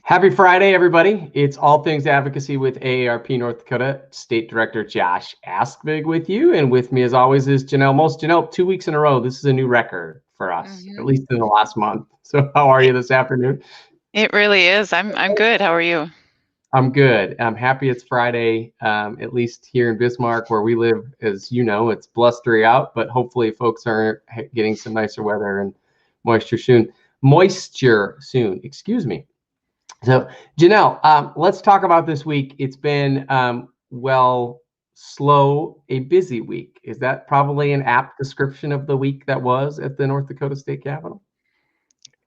Happy Friday, everybody. It's All Things Advocacy with AARP North Dakota. State Director Josh Askvig with you. And with me, as always, is Janelle Moos. Janelle, 2 weeks in a row, this is a new record for us, at least in the last month. So how are you this afternoon? It really is. I'm good. How are you? I'm good. I'm happy it's Friday, at least here in Bismarck, where we live. As you know, it's blustery out, but hopefully folks are getting some nicer weather and moisture soon. Excuse me. So, Janelle, let's talk about this week. It's been, slow, a busy week. Is that probably an apt description of the week that was at the North Dakota State Capitol?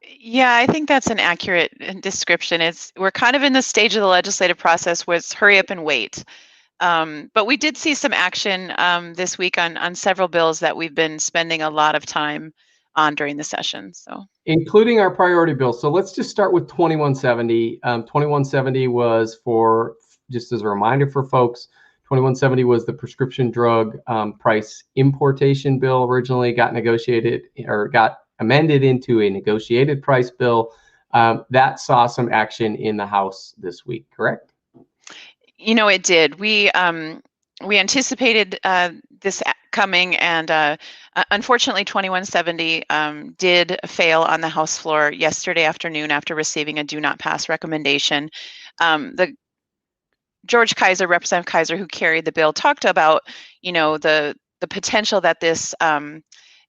Yeah, I think that's an accurate description. We're kind of in the stage of the legislative process where it's hurry up and wait. But we did see some action this week on several bills that we've been spending a lot of time on during the session. So, including our priority bills. So let's just start with 2170. 2170 was for, just as a reminder for folks, 2170 was the prescription drug price importation bill. Originally got negotiated or got amended into a negotiated price bill. That saw some action in the House this week, correct? You know, it did. We anticipated this coming, and unfortunately 2170 did fail on the House floor yesterday afternoon after receiving a do not pass recommendation. The Representative Kaiser, who carried the bill, talked about, the potential that this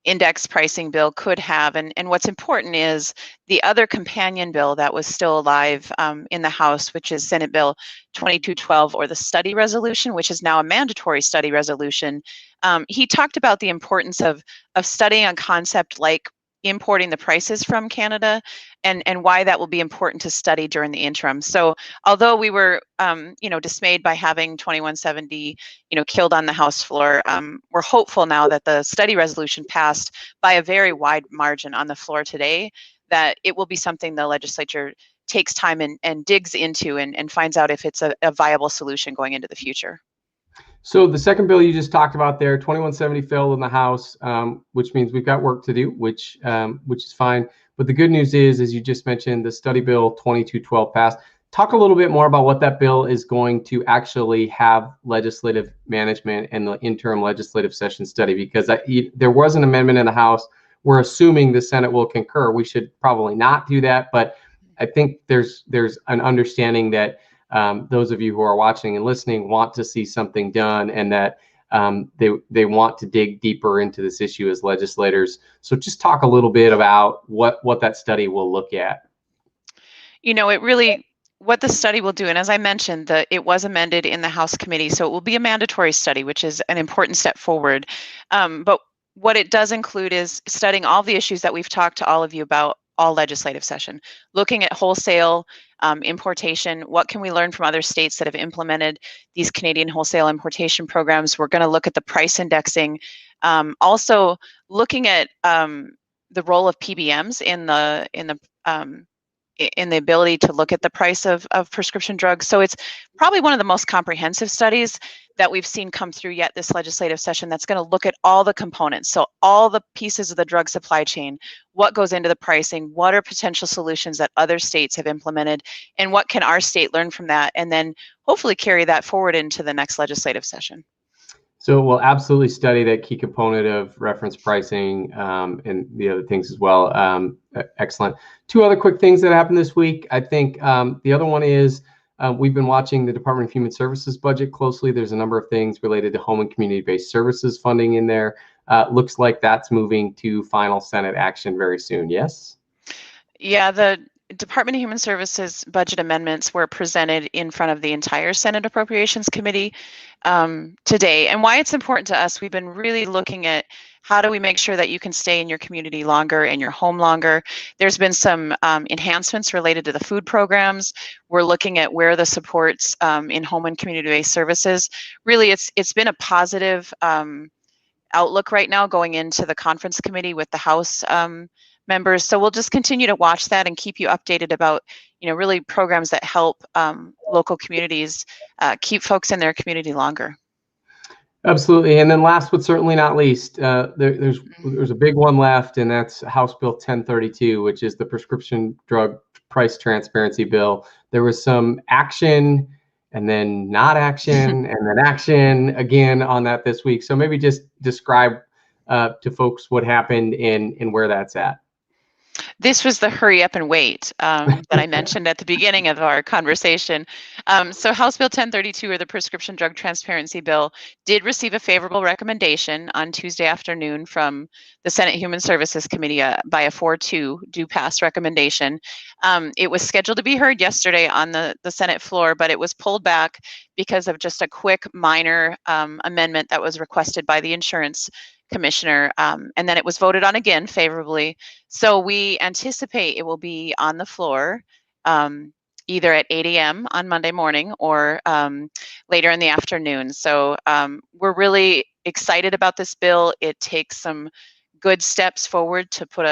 index pricing bill could have. And what's important is the other companion bill that was still alive in the House, which is Senate Bill 2212, or the study resolution, which is now a mandatory study resolution. He talked about the importance of studying a concept like importing the prices from Canada, and why that will be important to study during the interim. So although we were dismayed by having 2170 killed on the House floor, we're hopeful now that the study resolution passed by a very wide margin on the floor today, that it will be something the legislature takes time and digs into and finds out if it's a viable solution going into the future. So the second bill you just talked about there, 2170 failed in the House, which means we've got work to do, which is fine. But the good news is, as you just mentioned, the study bill 2212 passed. Talk a little bit more about what that bill is going to actually have legislative management and the interim legislative session study, because there was an amendment in the House. We're assuming the Senate will concur. We should probably not do that, but I think there's an understanding that those of you who are watching and listening want to see something done, and that they want to dig deeper into this issue as legislators. So just talk a little bit about what that study will look at. What the study will do, and as I mentioned, it was amended in the House committee, so it will be a mandatory study, which is an important step forward. But what it does include is studying all the issues that we've talked to all of you about all legislative session, looking at wholesale importation. What can we learn from other states that have implemented these Canadian wholesale importation programs? We're going to look at the price indexing, also looking at the role of PBMs in the ability to look at the price of prescription drugs. So it's probably one of the most comprehensive studies that we've seen come through yet this legislative session, that's going to look at all the components. So all the pieces of the drug supply chain, what goes into the pricing, what are potential solutions that other states have implemented, and what can our state learn from that, and then hopefully carry that forward into the next legislative session. So we'll absolutely study that key component of reference pricing and the other things as well. Excellent. Two other quick things that happened this week. I think the other one is we've been watching the Department of Human Services budget closely. There's a number of things related to home and community-based services funding in there. Looks like that's moving to final Senate action very soon. Yes? Yeah, the Department of Human Services budget amendments were presented in front of the entire Senate Appropriations Committee today. And why it's important to us, we've been really looking at how do we make sure that you can stay in your community longer and your home longer. There's been some enhancements related to the food programs. We're looking at where the supports in home and community-based services. Really, it's been a positive outlook right now going into the conference committee with the House members. So we'll just continue to watch that and keep you updated about, really programs that help local communities keep folks in their community longer. Absolutely. And then last but certainly not least, there's a big one left, and that's House Bill 1032, which is the prescription drug price transparency bill. There was some action and then not action and then action again on that this week. So maybe just describe to folks what happened and where that's at. This was the hurry up and wait that I mentioned at the beginning of our conversation. So House Bill 1032, or the Prescription Drug Transparency Bill, did receive a favorable recommendation on Tuesday afternoon from the Senate Human Services Committee by a 4-2 do pass recommendation. It was scheduled to be heard yesterday on the Senate floor, but it was pulled back because of just a quick minor amendment that was requested by the insurance commissioner, and then it was voted on again favorably. So we anticipate it will be on the floor either at 8 a.m. on Monday morning or later in the afternoon. So we're really excited about this bill. It takes some good steps forward to put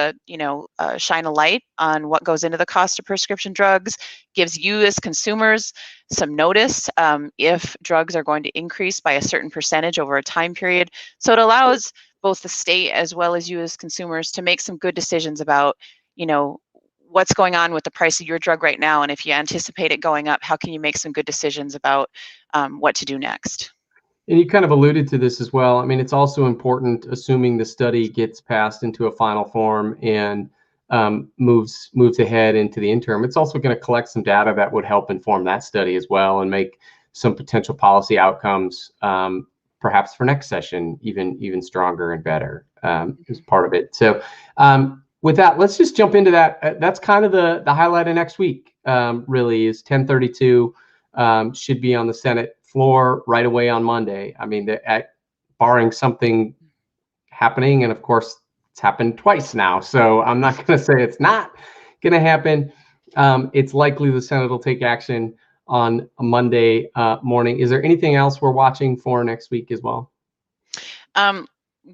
shine a light on what goes into the cost of prescription drugs, gives you as consumers some notice if drugs are going to increase by a certain percentage over a time period. So it allows both the state as well as you as consumers to make some good decisions about, what's going on with the price of your drug right now. And if you anticipate it going up, how can you make some good decisions about what to do next? And you kind of alluded to this as well. I mean, it's also important, assuming the study gets passed into a final form and moves ahead into the interim. It's also going to collect some data that would help inform that study as well and make some potential policy outcomes, perhaps for next session, even stronger and better as part of it. So with that, let's just jump into that. That's kind of the highlight of next week. Really is 1032 should be on the Senate floor right away on Monday. I mean, barring something happening, and of course it's happened twice now, so I'm not going to say it's not going to happen. It's likely the Senate will take action on a Monday morning. Is there anything else we're watching for next week as well?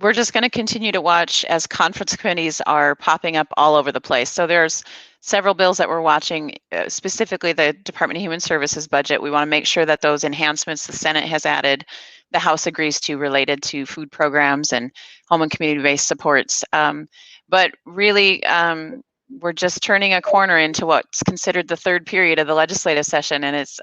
We're just going to continue to watch as conference committees are popping up all over the place. So there's several bills that we're watching, specifically the Department of Human Services budget. We want to make sure that those enhancements the Senate has added, the House agrees to, related to food programs and home and community-based supports. But really, we're just turning a corner into what's considered the third period of the legislative session, and it's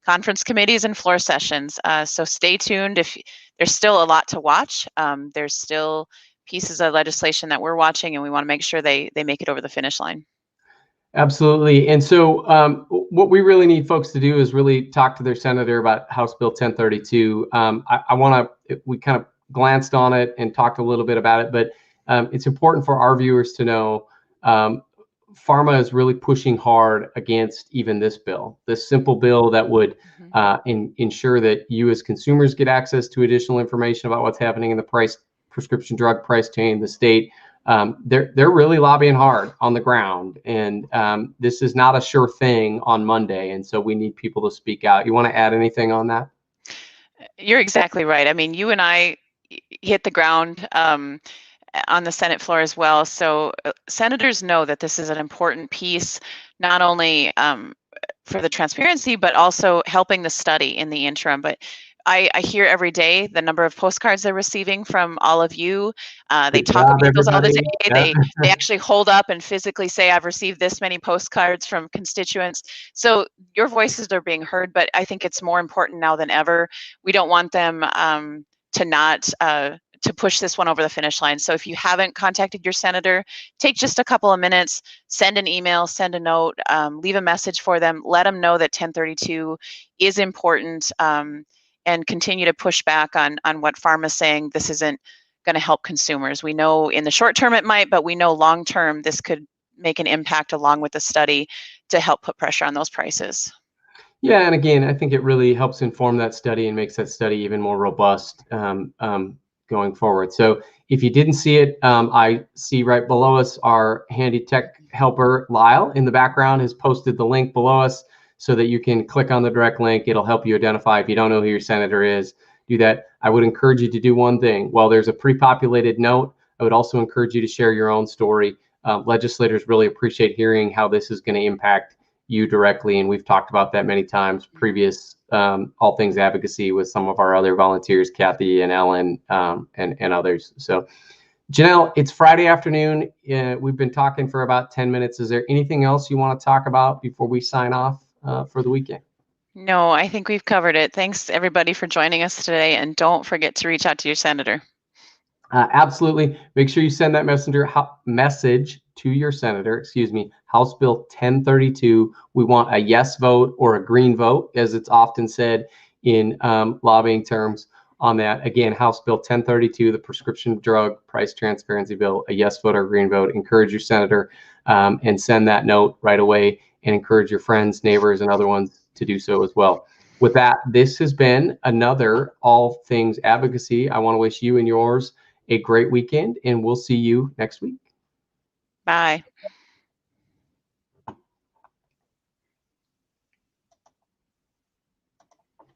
conference committees and floor sessions. So stay tuned. If there's still a lot to watch, there's still pieces of legislation that we're watching, and we want to make sure they make it over the finish line. Absolutely. And so what we really need folks to do is really talk to their senator about House Bill 1032. We kind of glanced on it and talked a little bit about it, but it's important for our viewers to know pharma is really pushing hard against even this bill, this simple bill that would ensure that you as consumers get access to additional information about what's happening in the prescription drug price chain, the state. They're really lobbying hard on the ground, and this is not a sure thing on Monday, and so we need people to speak out. You want to add anything on that? You're exactly right. I mean, you and I hit the ground on the Senate floor as well. So senators know that this is an important piece, not only for the transparency, but also helping the study in the interim. But I hear every day the number of postcards they're receiving from all of you. They talk about those all the day. Yeah. They actually hold up and physically say, I've received this many postcards from constituents. So your voices are being heard, but I think it's more important now than ever. We don't want them to push this one over the finish line. So if you haven't contacted your senator, take just a couple of minutes, send an email, send a note, leave a message for them, let them know that 1032 is important, and continue to push back on what pharma is saying. This isn't going to help consumers. We know in the short term it might, but we know long term this could make an impact along with the study to help put pressure on those prices. Yeah, and again, I think it really helps inform that study and makes that study even more robust going forward. So if you didn't see it, I see right below us our handy tech helper, Lyle, in the background has posted the link below us so that you can click on the direct link. It'll help you identify if you don't know who your senator is. Do that. I would encourage you to do one thing. While there's a pre-populated note, I would also encourage you to share your own story. Legislators really appreciate hearing how this is going to impact you directly. And we've talked about that many times, previous All Things Advocacy with some of our other volunteers, Kathy and Ellen, and others. So Janelle, it's Friday afternoon. We've been talking for about 10 minutes. Is there anything else you want to talk about before we sign off for the weekend? No, I think we've covered it. Thanks everybody for joining us today, and don't forget to reach out to your senator. Absolutely. Make sure you send that message to your senator, House Bill 1032. We want a yes vote or a green vote, as it's often said in lobbying terms on that. Again, House Bill 1032, the prescription drug price transparency bill, a yes vote or a green vote. Encourage your senator and send that note right away, and encourage your friends, neighbors, and other ones to do so as well. With that, this has been another All Things Advocacy. I want to wish you and yours a great weekend, and we'll see you next week. Bye.